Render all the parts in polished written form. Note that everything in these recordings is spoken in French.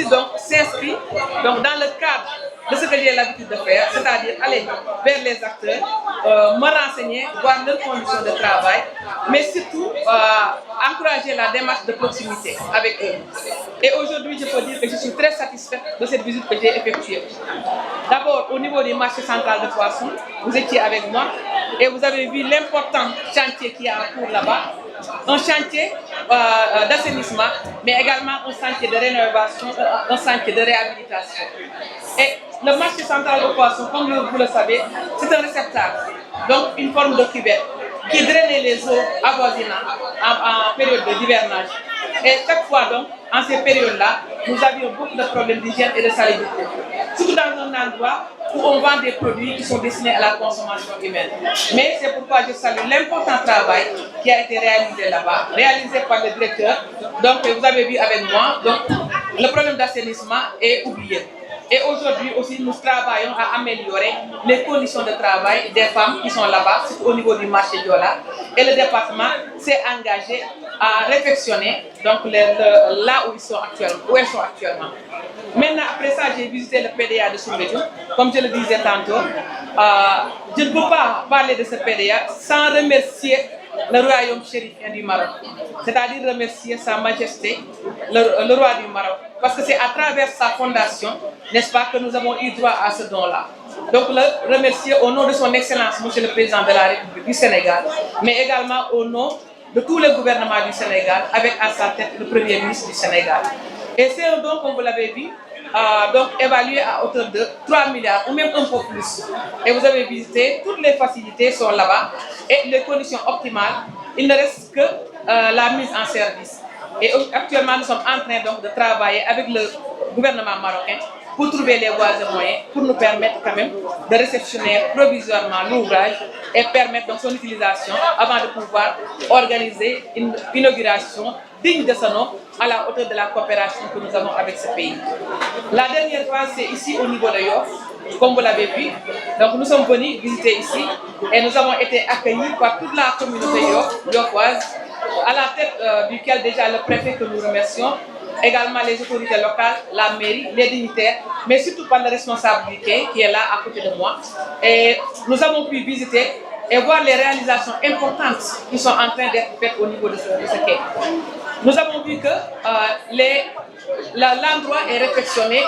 celui-ci donc s'inscrit donc dans le cadre de ce que j'ai l'habitude de faire, c'est-à-dire aller vers les acteurs, me renseigner, voir leurs conditions de travail, mais surtout encourager la démarche de proximité avec eux. Et aujourd'hui, je peux dire que je suis très satisfaite de cette visite que j'ai effectuée. D'abord, au niveau du marché central de Poissons, vous étiez avec moi et vous avez vu l'important chantier qu'il y a en cours là-bas. Un chantier d'assainissement, mais également un chantier de rénovation, un chantier de réhabilitation. Et le marché central de Poissons, comme vous le savez, c'est un réceptacle, donc une forme de cuvette qui drainait les eaux avoisinantes en période d'hivernage. Et chaque fois donc, en ces périodes-là, nous avions beaucoup de problèmes d'hygiène et de salubrité. Surtout dans un endroit où on vend des produits qui sont destinés à la consommation humaine. Mais c'est pourquoi je salue l'important travail qui a été réalisé là-bas, réalisé par le directeur. Donc vous avez vu avec moi, donc, le problème d'assainissement est oublié. Et aujourd'hui aussi, nous travaillons à améliorer les conditions de travail des femmes qui sont là-bas, au niveau du marché Diola. Et le département s'est engagé à réfectionner donc, là où elles sont actuellement. Maintenant, après ça, j'ai visité le PDA de Soumbédioune. Comme je le disais tantôt, je ne peux pas parler de ce PDA sans remercier le royaume chérifien du Maroc. C'est-à-dire remercier Sa Majesté, le roi du Maroc. Parce que c'est à travers sa fondation, n'est-ce pas, que nous avons eu droit à ce don-là. Donc, le remercier au nom de son Excellence, Monsieur le Président de la République du Sénégal, mais également au nom de tout le gouvernement du Sénégal, avec à sa tête le Premier ministre du Sénégal. Et c'est un don, comme vous l'avez vu, donc évalué à hauteur de 3 milliards ou même un peu plus. Et vous avez visité, toutes les facilités sont là-bas et les conditions optimales. Il ne reste que la mise en service. Et actuellement, nous sommes en train donc de travailler avec le gouvernement marocain pour trouver les voies et moyens pour nous permettre quand même de réceptionner provisoirement l'ouvrage et permettre donc son utilisation avant de pouvoir organiser une inauguration digne de ce nom à la hauteur de la coopération que nous avons avec ce pays. La dernière phase, c'est ici au niveau de Yoff, comme vous l'avez vu. Donc nous sommes venus visiter ici et nous avons été accueillis par toute la communauté yoffoise, à la tête duquel déjà le préfet que nous remercions, également les autorités locales, la mairie, les dignitaires, mais surtout par le responsable du quai qui est là à côté de moi. Et nous avons pu visiter et voir les réalisations importantes qui sont en train d'être faites au niveau de ce quai. Nous avons vu que l'endroit est réfectionné,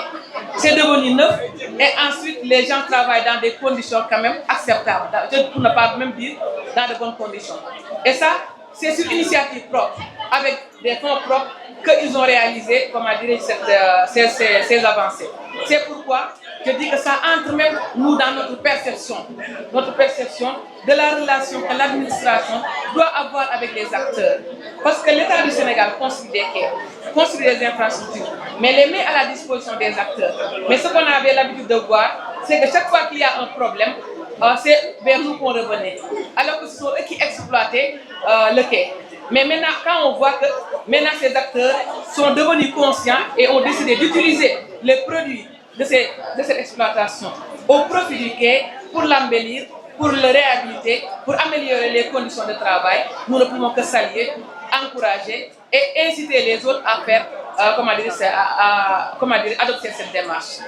c'est devenu neuf et ensuite les gens travaillent dans des conditions quand même acceptables, pour ne pas même dire dans de bonnes conditions. Et ça, c'est sur initiative propre, avec des fonds propres qu'ils ont réalisé, comment dire, ces avancées. C'est pourquoi je dis que ça entre même nous dans notre perception de la relation que l'administration doit avoir avec les acteurs. Parce que l'État du Sénégal construit des quais, construit des infrastructures, mais les met à la disposition des acteurs. Mais ce qu'on avait l'habitude de voir, c'est que chaque fois qu'il y a un problème, c'est vers nous qu'on revenait. Alors que ce sont eux qui exploitaient le quai. Mais maintenant, quand on voit que maintenant ces acteurs sont devenus conscients et ont décidé d'utiliser les produits de cette exploitation au profit du quai pour l'embellir, pour le réhabiliter, pour améliorer les conditions de travail, nous ne pouvons que saluer, encourager et inciter les autres à faire, adopter cette démarche.